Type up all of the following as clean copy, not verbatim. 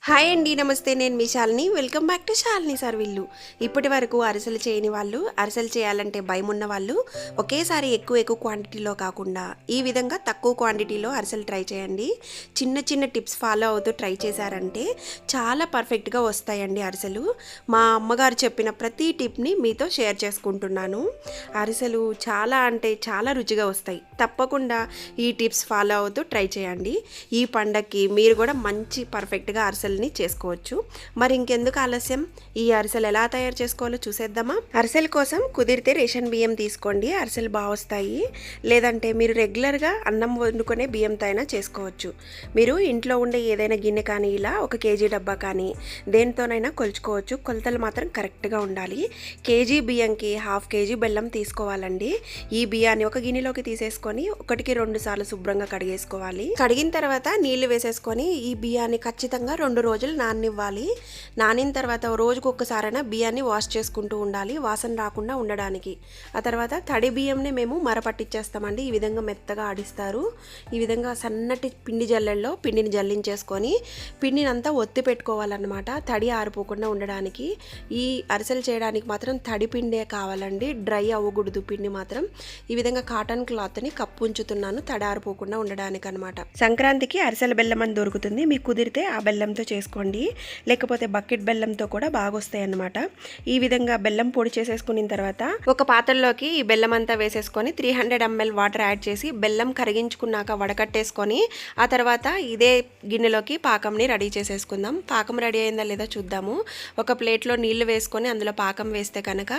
Hi అండి, నమస్తే. నేను మీ Shalini. Welcome back to Shalini సర్విల్లు. ఇప్పటి వరకు అరిసెలు చేయని వాళ్ళు, అరిసెలు చేయాలంటే భయం ఉన్న వాళ్ళు ఒకేసారి ఎక్కువ ఎక్కువ క్వాంటిటీలో కాకుండా ఈ విధంగా తక్కువ క్వాంటిటీలో అరిసెలు ట్రై చేయండి. చిన్న చిన్న టిప్స్ ఫాలో అవుతూ ట్రై చేశారంటే చాలా పర్ఫెక్ట్గా వస్తాయండి అరిసెలు. మా అమ్మగారు చెప్పిన ప్రతి టిప్ని మీతో షేర్ చేసుకుంటున్నాను. అరిసెలు చాలా అంటే చాలా రుచిగా వస్తాయి. తప్పకుండా ఈ టిప్స్ ఫాలో అవుతూ ట్రై చేయండి. ఈ పండగకి మీరు కూడా మంచి పర్ఫెక్ట్గా అరిసెలు చేసుకోవచ్చు. మరి ఇంకెందుకు ఆలస్యం, ఈ అరిసెలు ఎలా తయారు చేసుకోవాలో చూసేద్దామా. అరిసెల కోసం కుదిరితే రేషన్ బియ్యం తీసుకోండి, అరిసెలు బాగా వస్తాయి. లేదంటే మీరు రెగ్యులర్గా అన్నం వండుకునే బియ్యంతో అయినా చేసుకోవచ్చు. మీరు ఇంట్లో ఉండే ఏదైనా గిన్నె కానీ ఇలా 1 కేజీ డబ్బా కానీ దేనితోనైనా కొలుచుకోవచ్చు. కొలతలు మాత్రం కరెక్ట్గా ఉండాలి. కేజీ బియ్యంకి 1/2 కేజీ బెల్లం తీసుకోవాలండి. ఈ బియ్యాన్ని ఒక గిన్నెలోకి తీసేసుకొని 1కి 2 సార్లు శుభ్రంగా కడిగేసుకోవాలి. కడిగిన తర్వాత నీళ్లు వేసేసుకొని ఈ బియ్యాన్ని ఖచ్చితంగా 2 రోజులు నాననివ్వాలి. నానిన తర్వాత రోజుకు ఒక్కసారైనా బియ్యాన్ని వాష్ చేసుకుంటూ ఉండాలి, వాసన రాకుండా ఉండడానికి. ఆ తర్వాత తడి బియ్యంని మేము మరపట్టించేస్తామండి. ఈ విధంగా మెత్తగా ఆడిస్తారు. ఈ విధంగా సన్నటి పిండి జల్లెల్లో పిండిని జల్లించేసుకొని పిండిని అంతా ఒత్తి పెట్టుకోవాలన్నమాట, తడి ఆరిపోకుండా ఉండడానికి. ఈ అరిసెలు చేయడానికి మాత్రం తడి పిండే కావాలండి, డ్రై అవ్వకూడదు పిండి మాత్రం. ఈ విధంగా కాటన్ క్లాత్ని కప్పు ఉంచుతున్నాను, తడి ఆరిపోకుండా ఉండడానికి అనమాట. సంక్రాంతికి అరిసెల బెల్లం అని దొరుకుతుంది, మీకు కుదిరితే ఆ బెల్లంతో చేసుకోండి. లేకపోతే బకెట్ బెల్లంతో కూడా బాగా వస్తాయి అన్నమాట. ఈ విధంగా బెల్లం పొడి చేసేసుకున్న తర్వాత ఒక పాత్రలోకి ఈ బెల్లం అంతా వేసేసుకొని 300 ml వాటర్ యాడ్ చేసి బెల్లం కరిగించుకున్నాక వడకట్టేసుకొని ఆ తర్వాత ఇదే గిన్నెలోకి పాకంని రెడీ చేసేసుకుందాం. పాకం రెడీ అయిందా లేదా చూద్దాము. ఒక ప్లేట్లో నీళ్లు వేసుకొని అందులో పాకం వేస్తే కనుక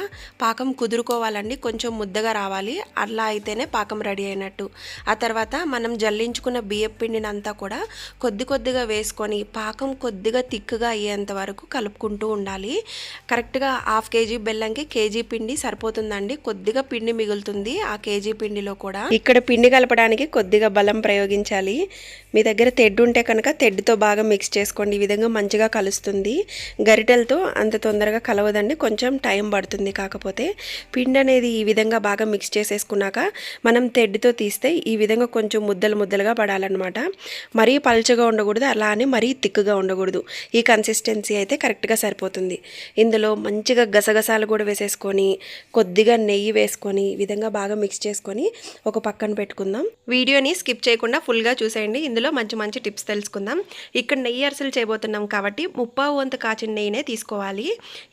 పాకం కుదురుకోవాలండి, కొంచెం ముద్దగా రావాలి. అలా అయితేనే పాకం రెడీ అయినట్టు. ఆ తర్వాత మనం జల్లించుకున్న బియ్యం పిండిని అంతా కూడా కొద్ది కొద్దిగా వేసుకొని పాకం కొద్దిగా తిక్కుగా అయ్యేంత వరకు కలుపుకుంటూ ఉండాలి. కరెక్ట్గా 1/2 కేజీ బెల్లంకి కేజీ పిండి సరిపోతుందండి, కొద్దిగా పిండి మిగులుతుంది ఆ కేజీ పిండిలో కూడా. ఇక్కడ పిండి కలపడానికి కొద్దిగా బలం ప్రయోగించాలి. మీ దగ్గర తెడ్డు ఉంటే కనుక తెడ్డుతో బాగా మిక్స్ చేసుకోండి. ఈ విధంగా మంచిగా కలుస్తుంది. గరిటెలతో అంత తొందరగా కలవదండి, కొంచెం టైం పడుతుంది. కాకపోతే పిండి అనేది ఈ విధంగా బాగా మిక్స్ చేసేసుకున్నాక మనం తెడ్డుతో తీస్తే ఈ విధంగా కొంచెం ముద్దలు ముద్దలుగా పడాలన్నమాట. మరీ పలుచగా ఉండకూడదు, అలా అని మరీ తిక్కుగా ఉండకూడదు. ఈ కన్సిస్టెన్సీ అయితే కరెక్ట్గా సరిపోతుంది. ఇందులో మంచిగా గసగసాలు కూడా వేసేసుకొని కొద్దిగా నెయ్యి వేసుకొని ఈ విధంగా బాగా మిక్స్ చేసుకొని ఒక పక్కన పెట్టుకుందాం. వీడియోని స్కిప్ చేయకుండా ఫుల్గా చూసేయండి, ఇందులో మంచి మంచి టిప్స్ తెలుసుకుందాం. ఇక్కడ నెయ్యి అరిసెలు చేయబోతున్నాం కాబట్టి 3/4 వంతు కాచిన నెయ్యినే తీసుకోవాలి.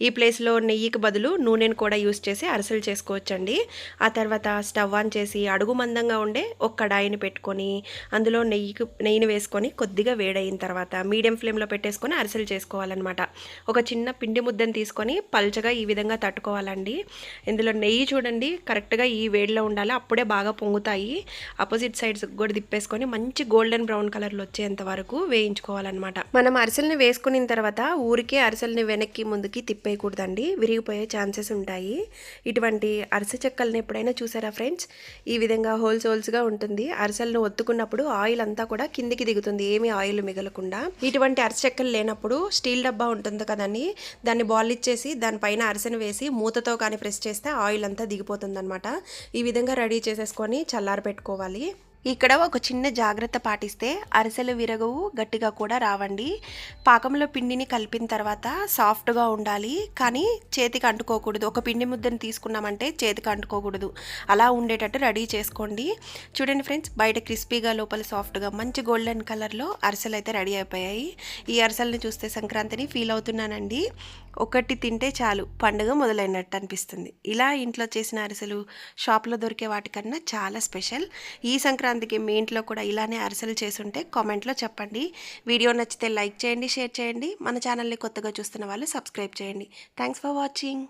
ఈ ప్లేస్లో నెయ్యికి బదులు నూనెను కూడా యూస్ చేసి అరిసెలు చేసుకోవచ్చండి. ఆ తర్వాత స్టవ్ ఆన్ చేసి అడుగు మందంగా ఉండే ఒక కడాయిని పెట్టుకొని అందులో నెయ్యిని వేసుకొని కొద్దిగా వేడైన తర్వాత మీడియం ఫ్లేమ్లో పెట్టేసుకొని అరిసెలు చేసుకోవాలన్నమాట. ఒక చిన్న పిండి ముద్దను తీసుకొని పల్చగా ఈ విధంగా తట్టుకోవాలండి. ఇందులో నెయ్యి చూడండి కరెక్ట్గా ఈ వేడిలో ఉండాలి, అప్పుడే బాగా పొంగుతాయి. ఆపోజిట్ సైడ్స్ కూడా తిప్పేసుకొని మంచి గోల్డెన్ బ్రౌన్ కలర్లో వచ్చేంత వరకు వేయించుకోవాలన్నమాట. మనం అరిసెల్ని వేసుకున్న తర్వాత ఊరికే అరిసెల్ని వెనక్కి ముందుకి తిప్పేయకూడదండి, విరిగిపోయే ఛాన్సెస్ ఉంటాయి. ఇటువంటి అరిసె చెక్కల్ని ఎప్పుడైనా చూసారా ఫ్రెండ్స్, ఈ విధంగా హోల్స్గా ఉంటుంది. అరిసెలను ఒత్తుకున్నప్పుడు ఆయిల్ అంతా కూడా కిందికి దిగుతుంది, ఏమీ ఆయిల్ మిగలకుండా. ఇటువంటి అరిసె చెక్కలు లేనప్పుడు స్టీల్ డబ్బా ఉంటుంది కదండి, దాన్ని బాల్ ఇచ్చేసి దానిపైన అరిసెను వేసి మూతతో కానీ ప్రెస్ చేస్తే ఆయిల్ అంతా దిగిపోతుంది అనమాట. ఈ విధంగా రెడీ చేసేసుకొని చల్లారి పెట్టుకోవాలి. ఇక్కడ ఒక చిన్న జాగ్రత్త పాటిస్తే అరిసెలు విరగవు, గట్టిగా కూడా రావండి. పాకంలో పిండిని కలిపిన తర్వాత సాఫ్ట్గా ఉండాలి, కానీ చేతికి అంటుకోకూడదు. ఒక పిండి ముద్దను తీసుకున్నామంటే చేతికి అంటుకోకూడదు, అలా ఉండేటట్టు రెడీ చేసుకోండి. చూడండి ఫ్రెండ్స్, బయట క్రిస్పీగా లోపల సాఫ్ట్గా మంచి గోల్డెన్ కలర్లో అరిసెలు అయితే రెడీ అయిపోయాయి. ఈ అరిసెల్ని చూస్తే సంక్రాంతిని ఫీల్ అవుతున్నానండి. ఒకటి తింటే చాలు పండుగ మొదలైనట్టు అనిపిస్తుంది. ఇలా ఇంట్లో చేసిన అరిసెలు షాప్లో దొరికే వాటికన్నా చాలా స్పెషల్. ఈ సంక్రాంతికి మీ ఇంట్లో కూడా ఇలానే అరిసెలు చేసుంటే కామెంట్లో చెప్పండి. వీడియో నచ్చితే లైక్ చేయండి, షేర్ చేయండి. మన ఛానల్ని కొత్తగా చూస్తున్న వాళ్ళు సబ్స్క్రైబ్ చేయండి. Thanks for watching.